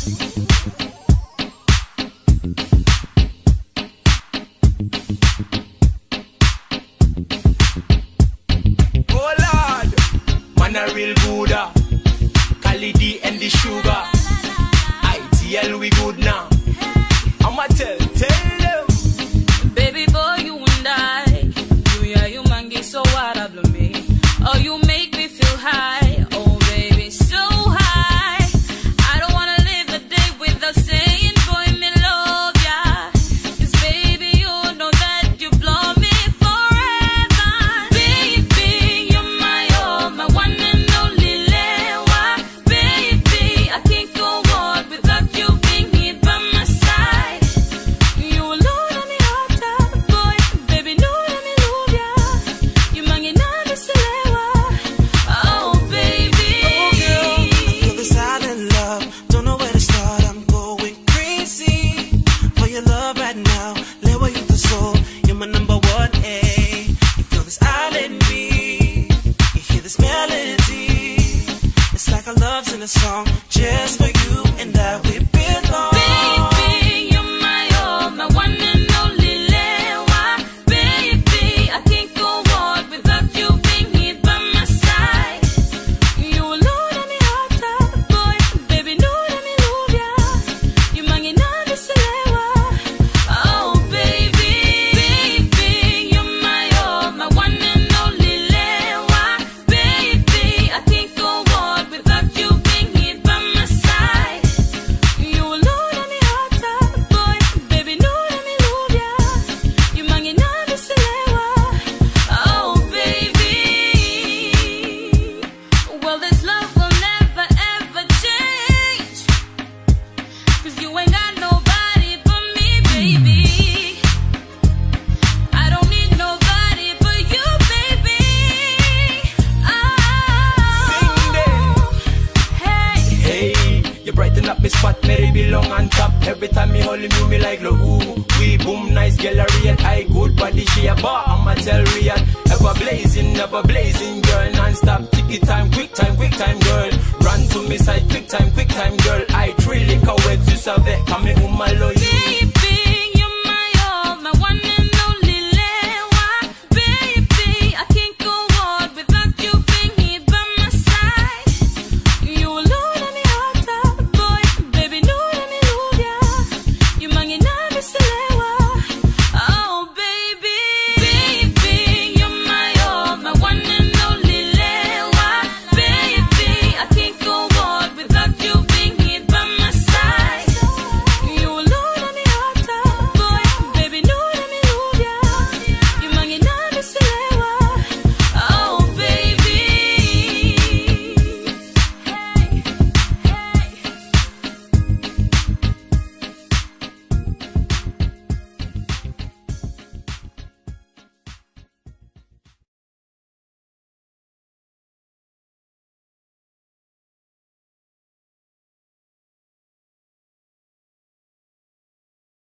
Oh Lord, man a real Buddha, Kali D and the sugar. ITL we good now. I'ma tell them. Baby boy, you and I, you mangi, so what hablo me? Oh, you make me feel high. Oh, baby, so high. I don't wanna live the day without saying, boy, me love ya. 'Cause baby, you know that you blow me forever. Baby, you're my all, my one and only lewa. Baby, I can't go on without you being here by my side. You alone on the altar, boy, baby, know that me love ya. You mangi na biselewa. Oh, baby. Oh, girl, I feel the silent love. Don't know where to start. I'm going crazy for your love right now. Lewa, you the soul. You're my number one A. You feel this island in me. You hear this melody. It's like our love's in a song. Just for you and I, we belong. Baby, you're my all, my one and only lewa. Baby, I can't go on without you being here by my side. You alone on the altar, boy, baby, know that me love ya. You mangi na biselewa. Oh, baby, baby, you're my all, my one and only lewa. Baby, I can't go on without you being here by my side. You alone on the altar, boy, baby, know that me love ya. You mangi na biselewa. Oh, baby. Well, this love will never ever change. 'Cause you ain't got nobody but me, baby. I don't need nobody but you, baby. Sing them. Hey. Hey, you brighten up my spot, Mary belong on top. Every time me hold you, me like love. Ooh, we boom, nice gallery and I good body. She a bar, I'ma tell Riyadh. Ever blazing, girl, non-stop. Ticky time, quick time, girl. Run to me side, quick time, girl. I 3 liquor weds, you savez.